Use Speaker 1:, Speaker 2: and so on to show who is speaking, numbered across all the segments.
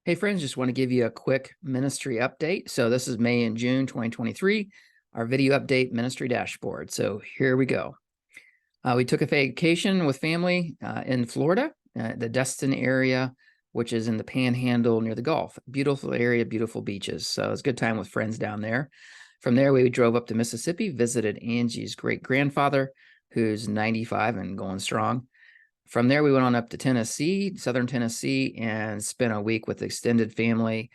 Speaker 1: Hey friends, just want to give you a quick ministry update. So this is May and June 2023, our video update ministry dashboard. So here we go. We took a vacation with family in Florida, the Destin area, which is in the Panhandle near the Gulf. Beautiful area, beautiful beaches. So it was a good time with friends down there. From there, we drove up to Mississippi, visited Angie's great-grandfather, who's 95 and going strong. From there, we went on up to Tennessee, southern Tennessee, and spent a week with extended family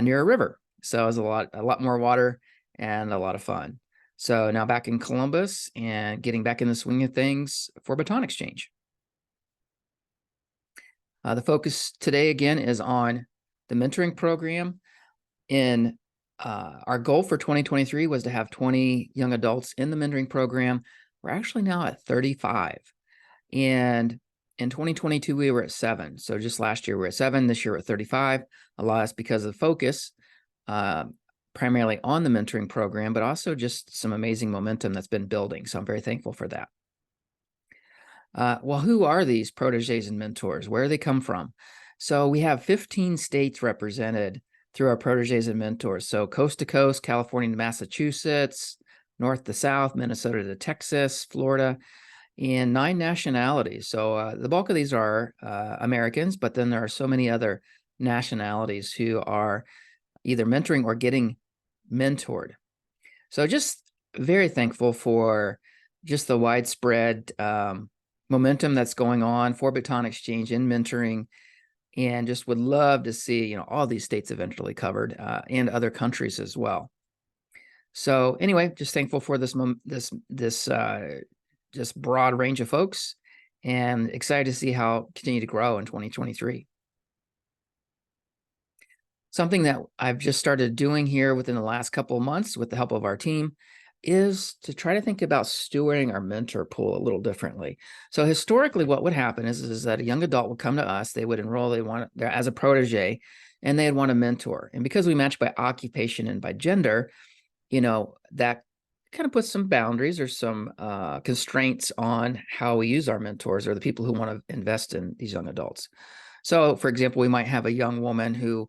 Speaker 1: near a river. So it was a lot more water and a lot of fun. So now back in Columbus and getting back in the swing of things for baton exchange. The focus today again is on the mentoring program. Our goal for 2023 was to have 20 young adults in the mentoring program. We're actually now at 35. And in 2022, we were at 7. So just last year, we were at 7. This year, we're at 35. A lot is because of the focus, primarily on the mentoring program, but also just some amazing momentum that's been building. So I'm very thankful for that. Well, who are these proteges and mentors? Where do they come from? So we have 15 states represented through our proteges and mentors. So coast to coast, California to Massachusetts, north to south, Minnesota to Texas, Florida, and 9 nationalities. So the bulk of these are Americans, but then there are so many other nationalities who are either mentoring or getting mentored. So just very thankful for just the widespread momentum that's going on for baton exchange and mentoring, and just would love to see all these states eventually covered and other countries as well. So anyway, just thankful for this just broad range of folks, and excited to see how continue to grow in 2023. Something that I've just started doing here within the last couple of months with the help of our team is to try to think about stewarding our mentor pool a little differently. So historically, what would happen is that a young adult would come to us, they would enroll, as a protege, and they'd want a mentor. And because we match by occupation and by gender, that kind of puts some boundaries or some constraints on how we use our mentors or the people who want to invest in these young adults. So, for example, we might have a young woman who,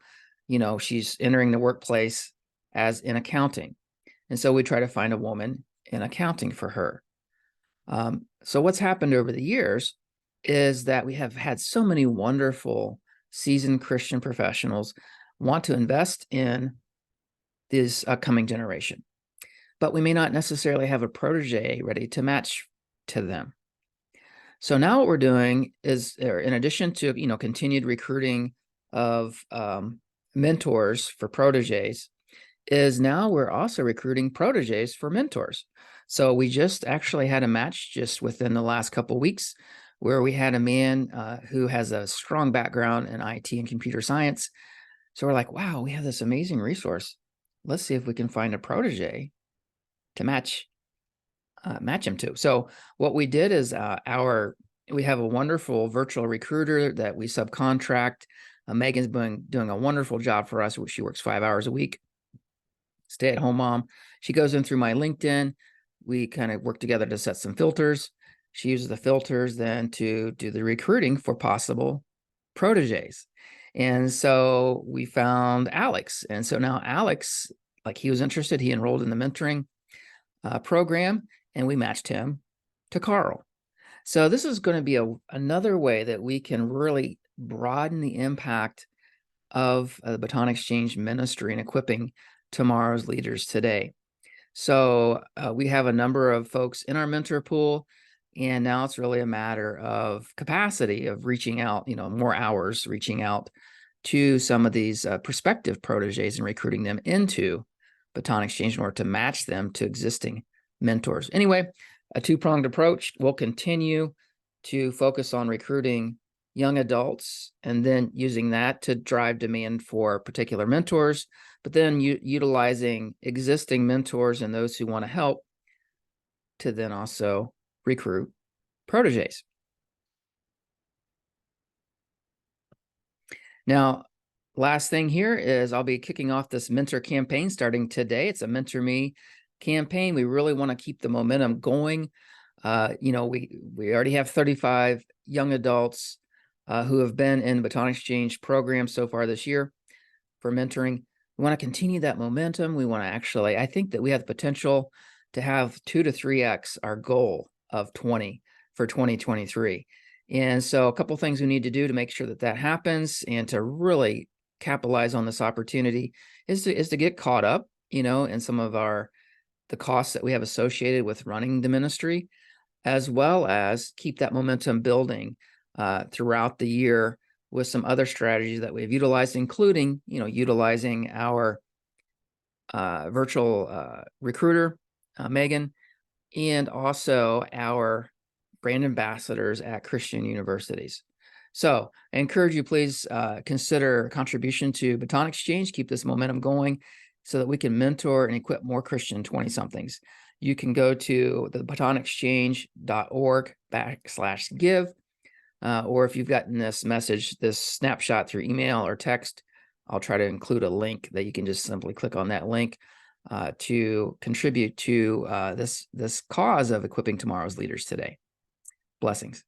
Speaker 1: she's entering the workplace as in accounting. And so we try to find a woman in accounting for her. So what's happened over the years is that we have had so many wonderful seasoned Christian professionals want to invest in this upcoming generation, but we may not necessarily have a protege ready to match to them. So now what we're doing is, in addition to continued recruiting of mentors for proteges, is now we're also recruiting proteges for mentors. So we just actually had a match just within the last couple of weeks where we had a man who has a strong background in IT and computer science. So we're like, wow, we have this amazing resource. Let's see if we can find a protege to match him to. So what we did is we have a wonderful virtual recruiter that we subcontract. Megan's been doing a wonderful job for us. She works 5 hours a week. Stay-at-home mom. She goes in through my LinkedIn. We kind of work together to set some filters. She uses the filters then to do the recruiting for possible proteges. And so we found Alex. And so now Alex, he was interested, he enrolled in the mentoring program, and we matched him to Carl. So this is going to be another way that we can really broaden the impact of the baton exchange ministry and equipping tomorrow's leaders today. So we have a number of folks in our mentor pool, and now it's really a matter of capacity of reaching out, more hours reaching out to some of these prospective proteges and recruiting them into baton exchange in order to match them to existing mentors. Anyway, a two-pronged approach. We'll continue to focus on recruiting young adults and then using that to drive demand for particular mentors, but then utilizing existing mentors and those who want to help to then also recruit proteges. Now, last thing here is I'll be kicking off this mentor campaign starting today. It's a Mentor Me campaign. We really want to keep the momentum going. We already have 35 young adults who have been in the Baton Exchange program so far this year for mentoring. We want to continue that momentum. We want to actually, I think that we have the potential to have 2 to 3x our goal of 20 for 2023. And so a couple things we need to do to make sure that that happens and to really capitalize on this opportunity is to get caught up, in some of the costs that we have associated with running the ministry, as well as keep that momentum building throughout the year with some other strategies that we've utilized, including, utilizing our virtual recruiter, Megan, and also our brand ambassadors at Christian universities. So I encourage you, please consider contribution to Baton Exchange, keep this momentum going so that we can mentor and equip more Christian 20-somethings. You can go to the batonexchange.org/give, or if you've gotten this message, this snapshot through email or text, I'll try to include a link that you can just simply click on that link to contribute to this cause of equipping tomorrow's leaders today. Blessings.